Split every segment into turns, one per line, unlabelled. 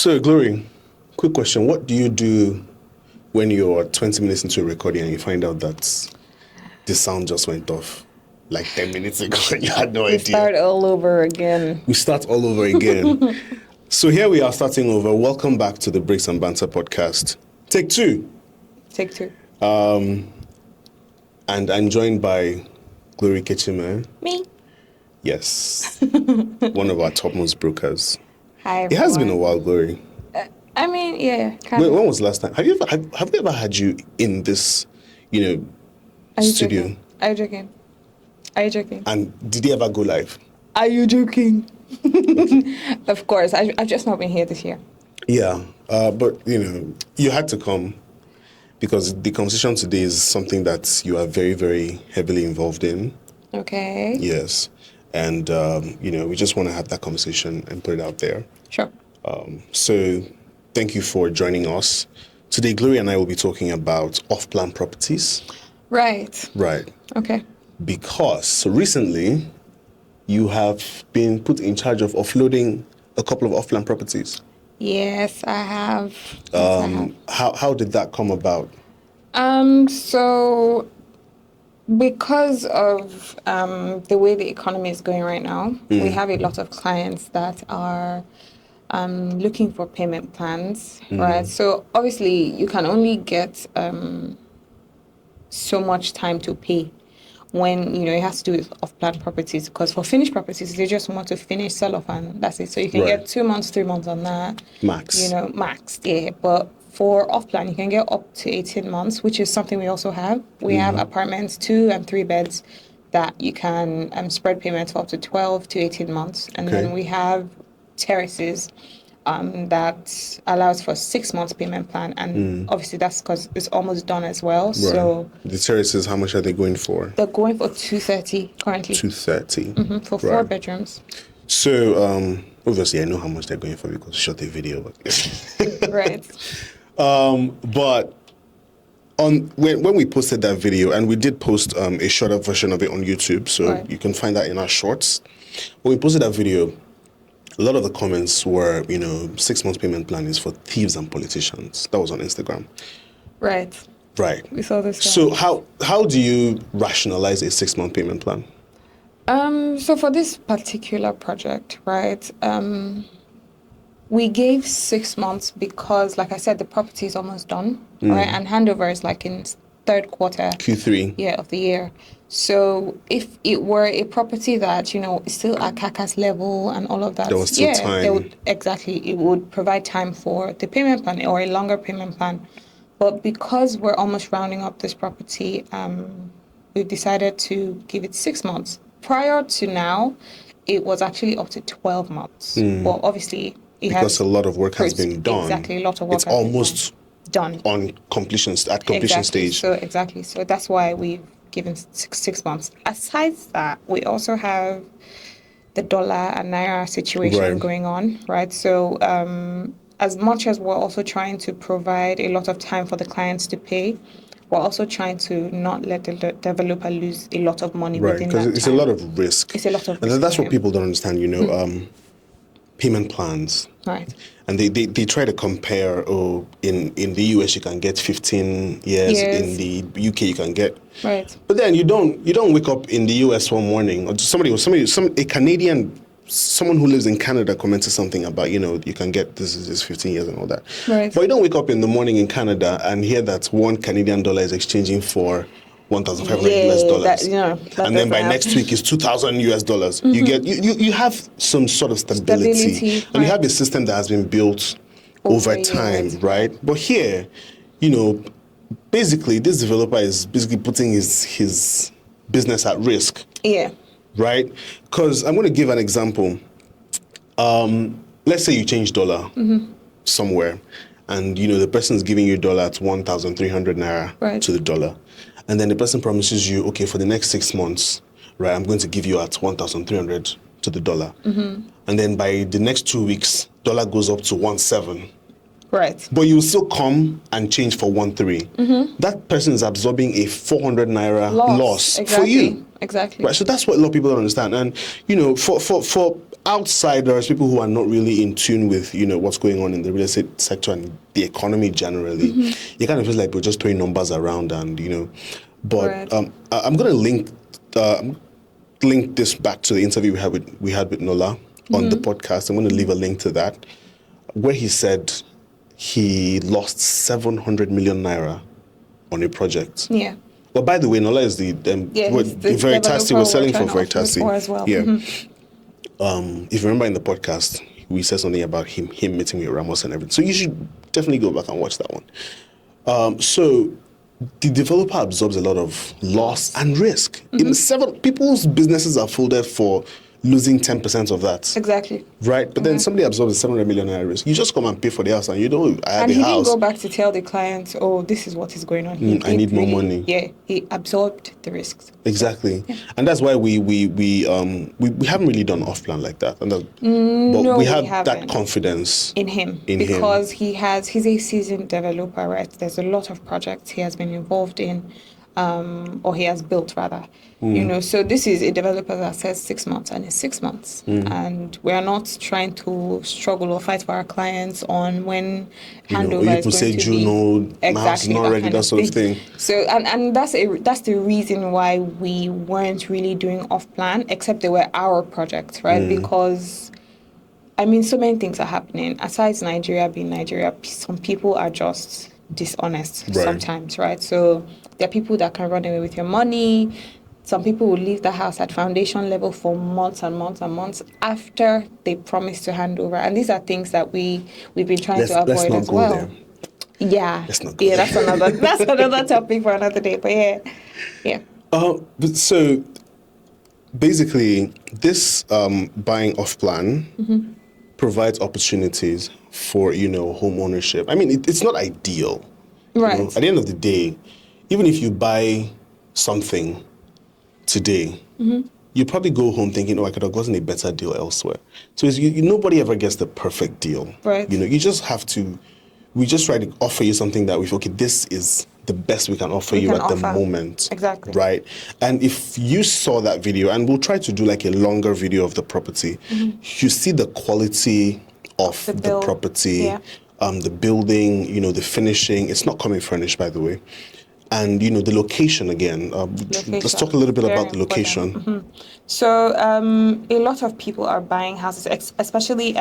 So, Glory, quick question. What do you do when you're 20 minutes into a recording and you find out that the sound just went off like 10 minutes ago and you had no idea?
We start all over again.
We start all over again. So here we are starting over. Welcome back to the Breaks and Banter podcast. Take two. And I'm joined by Glory Kitchener.
Me.
Yes. One of our topmost brokers.
Hi,
It has been a while, Glory.
Yeah.
When was the last time? Have we ever had you in this, studio?
Are you joking?
And did he ever go live?
Are you joking? Of course. I've just not been here this year.
Yeah. But, you had to come because the conversation today is something that you are very, very heavily involved in.
Okay.
Yes. And, we just want to have that conversation and put it out there.
Sure.
So thank you for joining us. Today, Gloria and I will be talking about off-plan properties.
Right. Okay.
Because recently, you have been put in charge of offloading a couple of off-plan properties.
Yes, I have.
How did that come about?
So because of the way the economy is going right now, we have a lot of clients that are looking for payment plans, right? So obviously you can only get so much time to pay when, it has to do with off-plan properties, because for finished properties, they just want to finish, sell off, and that's it. So you can get 2 months, 3 months on that.
Max.
Max, yeah. But for off-plan, you can get up to 18 months, which is something we also have. We have apartments, 2 and 3 beds, that you can spread payments for up to 12 to 18 months. And then we have terraces that allows for 6 months payment plan. And obviously that's because it's almost done as well. Right. So
the terraces, how much are they going for?
They're going for 230 currently.
230.
For 4 bedrooms.
So obviously I know how much they're going for because I shot a video.
Right.
But when we posted that video, and we did post a shorter version of it on YouTube, so you can find that in our shorts. When we posted that video, a lot of the comments were, 6 months payment plan is for thieves and politicians. That was on Instagram.
Right. We saw this.
So how do you rationalize a 6 month payment plan?
So for this particular project, right, we gave 6 months because, like I said, the property is almost done, right? And handover is like in third quarter.
Q3.
Of the year. So if it were a property that, is still at carcass level and all of that.
There was still time.
It would provide time for the payment plan or a longer payment plan. But because we're almost rounding up this property, we've decided to give it 6 months. Prior to now, it was actually up to 12 months. But obviously,
because a lot of work has been done.
Exactly, a lot of work.
It's almost
done
on completion stage.
So that's why we've given six months. Aside that, we also have the dollar and naira situation going on, right? So as much as we're also trying to provide a lot of time for the clients to pay, we're also trying to not let the developer lose a lot of money within that time.
Because it's a lot of risk.
It's a lot of risk.
And that's what people don't understand, payment plans.
Right.
And they try to compare, in the US you can get 15 years, in the UK you can get.
Right.
But then you don't wake up in the US one morning, or a Canadian, someone who lives in Canada commented something about, you can get this 15 years and all that.
Right.
But you don't wake up in the morning in Canada and hear that $1 Canadian is exchanging for $1,500 US dollars. And then by next week it's $2,000 US dollars. You get you have some sort of stability. And you have a system that has been built over time, right? But here, basically this developer is basically putting his business at risk.
Yeah.
Right? Because I'm going to give an example. Let's say you change dollar somewhere, and the person is giving you dollar at 1,300 naira to the dollar. And then the person promises you, okay, for the next 6 months, right, I'm going to give you at 1,300 to the dollar. And then by the next 2 weeks, dollar goes up to 1.7.
Right.
But you still come and change for 1.3. That person is absorbing a 400 naira loss
exactly.
for you.
Exactly.
Right. So that's what a lot of people don't understand. And for outsiders, people who are not really in tune with, what's going on in the real estate sector and the economy generally, it kind of feels like we're just throwing numbers around but
Right.
I'm going to link this back to the interview we had with Nola on the podcast. I'm going to leave a link to that, where he said he lost 700 million naira on a project.
Yeah.
Well, by the way, Nola is the Veritasi. We're selling for Veritasi
as well.
Yeah. If you remember in the podcast, we said something about him meeting with Ramos and everything. So you should definitely go back and watch that one. So the developer absorbs a lot of loss and risk. Several people's businesses are folded for losing 10% of that.
Exactly.
Right? But then somebody absorbs the 700 million naira risk. You just come and pay for the house and you don't have
and
a
he
house.
didn't go back to tell the client, oh, this is what is going on.
I need more money.
Yeah, he absorbed the risks.
Exactly. Yeah. And that's why we haven't really done off-plan like that. And
but
we have that confidence
in him. Because he's a seasoned developer, right? There's a lot of projects he has been involved in. Or he has built rather, so this is a developer that says 6 months and it's 6 months. And we are not trying to struggle or fight for our clients on when handover is going to be.
Exactly. Not ready, that sort of thing.
So, and that's the reason why we weren't really doing off plan, except they were our projects, right? Because so many things are happening. Aside Nigeria being Nigeria, some people are just dishonest sometimes, right? So there are people that can run away with your money. Some people will leave the house at foundation level for months and months and months after they promise to hand over. And these are things that we've been trying to avoid as well. There. Yeah.
Let's not go there.
That's another topic for another day. But yeah.
So basically, this buying off plan provides opportunities for home ownership. It's not ideal.
Right.
At the end of the day, even if you buy something today, you probably go home thinking, I could have gotten a better deal elsewhere. So nobody ever gets the perfect deal.
Right.
You just have to, we just try to offer you something that we feel, okay, this is the best we can offer you at the moment.
Exactly.
Right. And if you saw that video, and we'll try to do like a longer video of the property, you see the quality of the property, the building, the finishing. It's not coming furnished, by the way. And, the location again. Let's talk a little bit about the location.
So a lot of people are buying houses, especially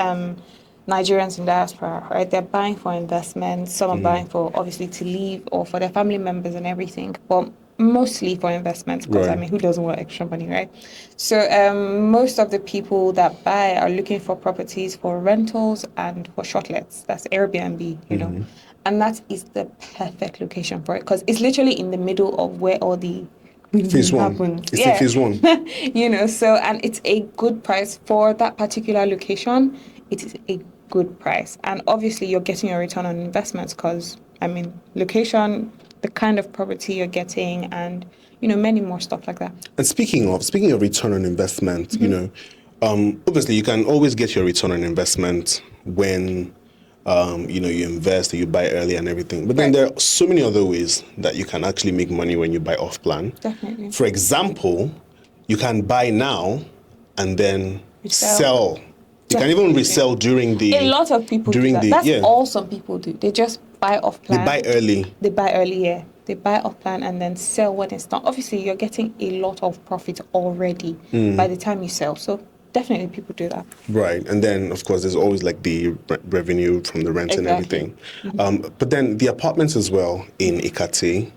Nigerians in diaspora, right? They're buying for investment. Some are buying for, obviously, to live or for their family members and everything. But mostly for investments, because who doesn't want extra money, right? So most of the people that buy are looking for properties for rentals and for shortlets. That's Airbnb, you know. And that is the perfect location for it, because it's literally in the middle of where all the
phase one.
happens.
It's the phase one.
So, and it's a good price for that particular location. It is a good price. And obviously you're getting your return on investments because, location, the kind of property you're getting, and, many more stuff like that.
And speaking of return on investment, obviously you can always get your return on investment when you invest, you buy early and everything. But then there are so many other ways that you can actually make money when you buy off plan.
Definitely.
For example, you can buy now and then sell. You can even resell during the...
A lot of people do that. That's all some people do. They just buy off plan.
They buy early.
They buy off plan and then sell when it's done. Obviously, you're getting a lot of profit already by the time you sell. So definitely people do that. Right.
And then, of course, there's always like the revenue from the rent and everything. But then the apartments as well in Ikate,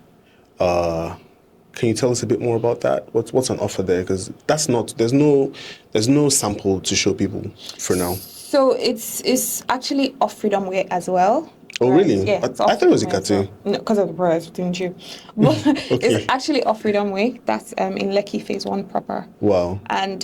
can you tell us a bit more about that? What's on offer there? Because there's no sample to show people for now.
So it's actually off Freedom Way as well.
Oh, really?
Yeah.
I thought it was Ikate.
Well. No, because of the price, didn't you? But it's actually off Freedom Way. That's in Lekki Phase 1 proper.
Wow.
And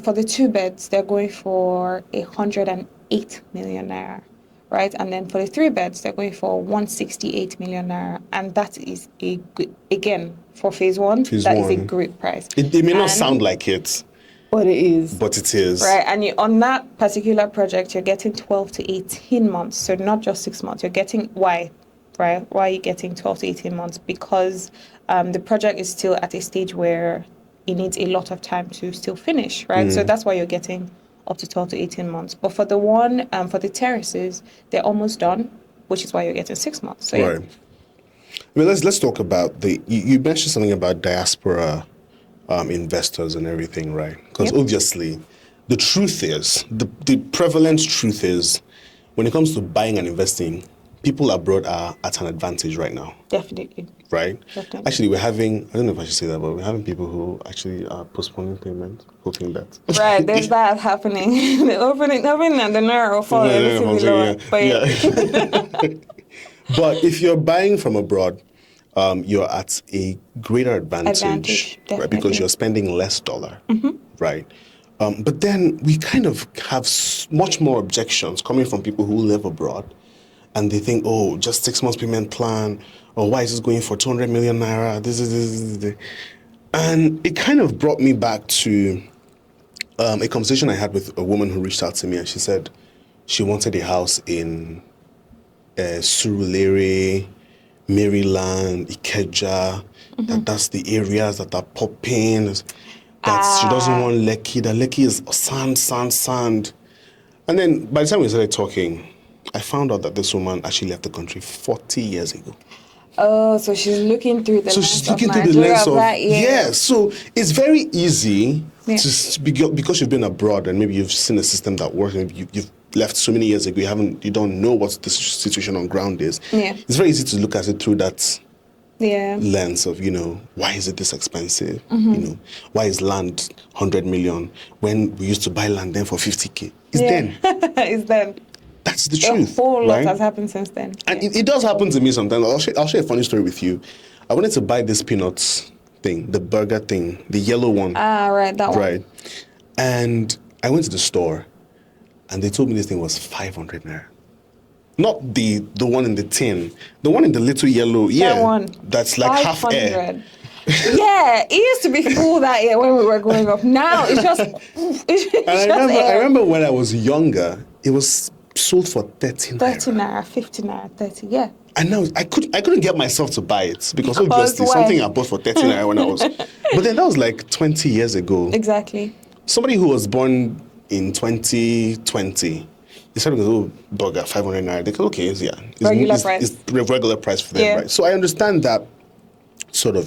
for the 2 beds, they're going for 108 million naira. Right, and then for the 3 beds, they're going for 168 million naira, and that is a good, again, for phase 1, is a great price.
It may not sound like it,
but it is.
But it is.
Right, and on that particular project, you're getting 12 to 18 months, so not just 6 months. You're getting, why? Right, why are you getting 12 to 18 months? Because the project is still at a stage where it needs a lot of time to still finish, right? So that's why you're getting up to 12 to 18 months. But for for the terraces, they're almost done, which is why you're getting 6 months. So,
right. I mean, let's talk about you mentioned something about diaspora investors and everything, right? Because obviously, the truth is, the prevalent truth is, when it comes to buying and investing, people abroad are at an advantage right now.
Definitely.
Right?
Definitely.
Actually, we're having, I don't know if I should say that, but we're having people who actually are postponing payment, hoping that.
Right, there's that happening. The opening and the naira will fall a little bit lower.
Yeah. But if you're buying from abroad, you're at a greater advantage, right? Because you're spending less dollar, right? But then we kind of have much more objections coming from people who live abroad, and they think, oh, just 6 months payment plan, or why is this going for 200 million naira? This. And it kind of brought me back to a conversation I had with a woman who reached out to me, and she said she wanted a house in Surulere, Maryland, Ikeja. That's the areas that are popping. That she doesn't want Lekki. That Lekki is sand. And then by the time we started talking, I found out that this woman actually left the country 40 years ago.
Oh, so she's looking through the lens of that,
yeah. So it's very easy to because you've been abroad and maybe you've seen a system that works. Maybe you've left so many years ago. You don't know what the situation on ground is.
Yeah.
It's very easy to look at it through that lens of, why is it this expensive? Why is land 100 million when we used to buy land then for 50K?
It's then.
That's the truth.
A whole lot has happened since then.
And it does happen to me sometimes. I'll share a funny story with you. I wanted to buy this peanuts thing, the burger thing, the yellow one.
Right, that one.
Right. And I went to the store, and they told me this thing was 500 naira. Not the one in the tin, the one in the little yellow. Yeah,
that one.
That's like half air.
Yeah, it used to be full that year when we were growing up. Now it's just.
I remember when I was younger, it was sold for 30 naira.
30 naira, 50 naira, 30, yeah.
And now I couldn't get myself to buy it because obviously something I bought for 30 naira when I was. But then that was like 20 years ago.
Exactly.
Somebody who was born in 2020, they said, oh, burger, 500 naira. They go, okay, it's
regular price.
It's regular price for them, right? So I understand that sort of,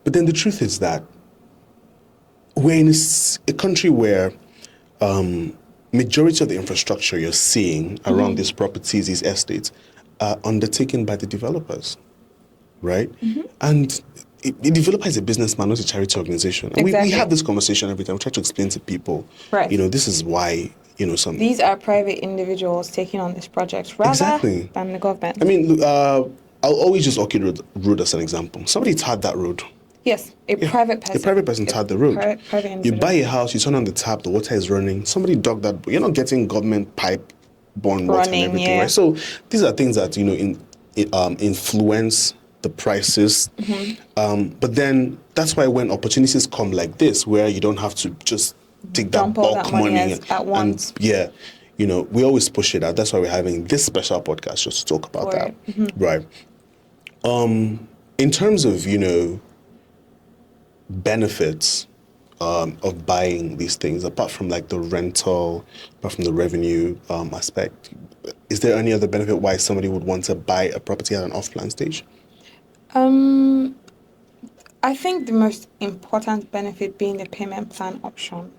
But then the truth is that we're in a country where majority of the infrastructure you're seeing around these properties, these estates, are undertaken by the developers, right? And the developer is a businessman, not a charity organization. And we have this conversation every time. We try to explain to people, right? This is why, some...
These are private individuals taking on this project rather than the government.
I mean, I'll always use Orchid Road as an example. Somebody tarred that road.
Yes, a private person.
A private person tarred the road.
Private
you buy a house, you turn on the tap, the water is running. Somebody dug that. You're not getting government pipe-borne water and everything, right? So these are things that influence the prices. But then that's why when opportunities come like this, where you don't have to just take that bulk money
at once.
And we always push it out. That's why we're having this special podcast just to talk about that, right? In terms of benefits of buying these things, apart from like the rental, apart from the revenue aspect, is there any other benefit why somebody would want to buy a property at an off-plan stage?
I think the most important benefit being the payment plan option,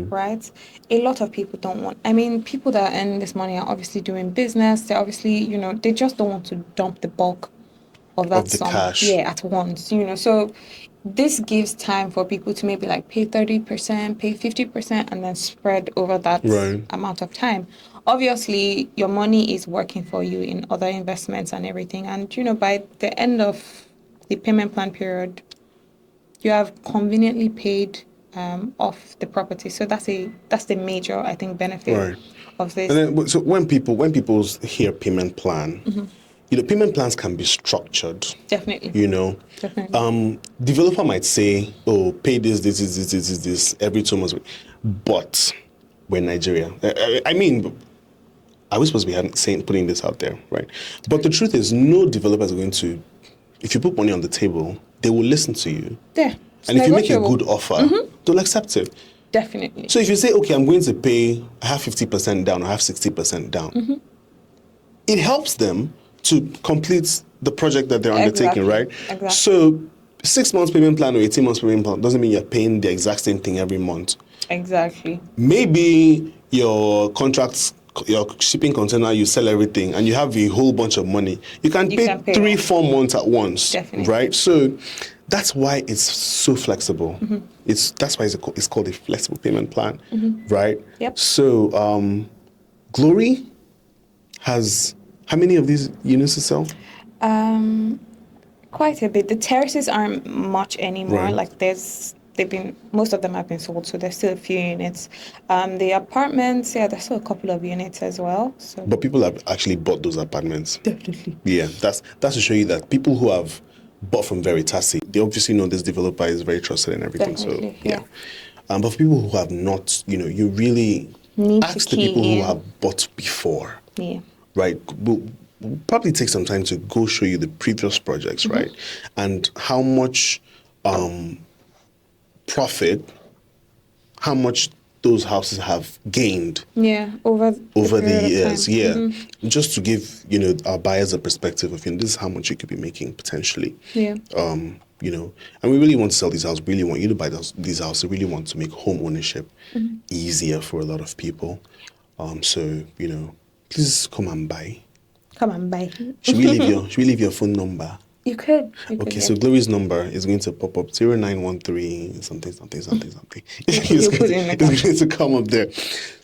right? A lot of people don't want, people that earn this money are obviously doing business. They're obviously, they just don't want to dump the bulk of that sum
cash.
At once, so this gives time for people to maybe like pay 30%, pay 50%, and then spread over that amount of time. Obviously, your money is working for you in other investments and everything. And, by the end of the payment plan period, you have conveniently paid off the property. So that's the major, I think, benefit of this.
And then, so when people hear payment plan, payment plans can be structured.
Definitely.
Definitely. Developer might say, oh, pay this every 2 months. But we're in Nigeria. Are we supposed to be putting this out there, right? But the truth is, no developer is going to, if you put money on the table, they will listen to you.
Yeah.
And if you make a good offer, they'll accept it.
Definitely.
So if you say, okay, I'm going to pay, I have 50% down, I have 60% down, it helps them to complete the project that they're undertaking, right?
Exactly.
So 6 months payment plan or 18 months payment plan doesn't mean you're paying the exact same thing every month.
Exactly.
Maybe your contracts, your shipping container, you sell everything and you have a whole bunch of money. You can pay 3-4 months at once.
Definitely.
Right? So that's why it's so flexible. That's why it's called a flexible payment plan. Right?
Yep.
So Glory has how many of these units to sell?
Quite a bit. The terraces aren't much anymore.
Right.
Like most of them have been sold, so there's still a few units. The apartments, there's still a couple of units as well. So.
But people have actually bought those apartments.
Definitely.
Yeah, that's to show you that people who have bought from Veritasi, they obviously know this developer is very trusted and everything.
Definitely,
so yeah. But for people who have not, you really
need
ask
to
the people
in.
who have bought before.
Yeah.
Right. We'll probably take some time to go show you the previous projects, right? And how much profit, how much those houses have gained.
Yeah, over
the years. Yeah. Just to give, our buyers a perspective of, this is how much you could be making potentially.
Yeah.
And we really want to sell these houses, really want you to buy these houses, really want to make home ownership easier for a lot of people. So, please come and buy.
Come and buy.
Should we leave your phone number?
You could.
Okay, so Glory's number is going to pop up 0913 something. It's going to come up there.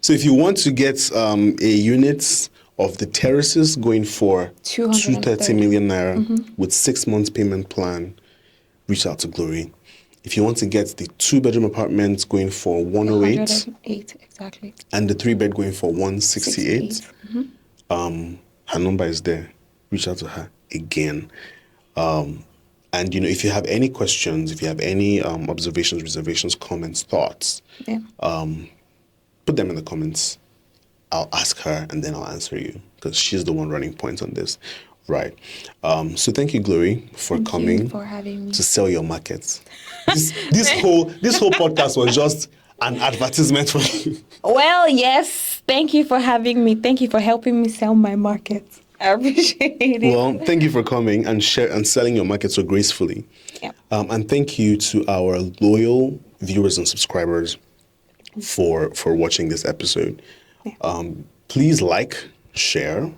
So if you want to get a unit of the terraces going for 230 million naira with 6 months payment plan, reach out to Glory. If you want to get the 2-bedroom apartments going for 108,
108 exactly,
and the 3-bed going for 168, her number is there. Reach out to her again. And if you have any questions, if you have any observations, reservations, comments, thoughts, put them in the comments. I'll ask her and then I'll answer you because she's the one running points on this. Right. So thank you, Glory, for coming.
Thank you for having me.
To sell your markets. This whole podcast was just an advertisement for you.
Well, yes. Thank you for having me. Thank you for helping me sell my market. I appreciate it.
Well, thank you for coming and selling your market so gracefully.
Yeah.
And thank you to our loyal viewers and subscribers for watching this episode. Yeah. Please like, share,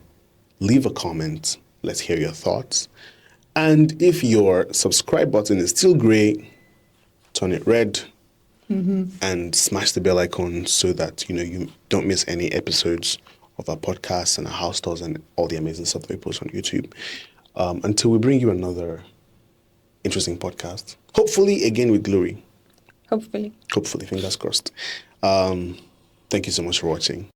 leave a comment. Let's hear your thoughts. And if your subscribe button is still gray, turn it red and smash the bell icon so that you don't miss any episodes of our podcasts and our house tours and all the amazing stuff that we post on YouTube. Until we bring you another interesting podcast, hopefully again with Glory.
Hopefully,
fingers crossed. Thank you so much for watching.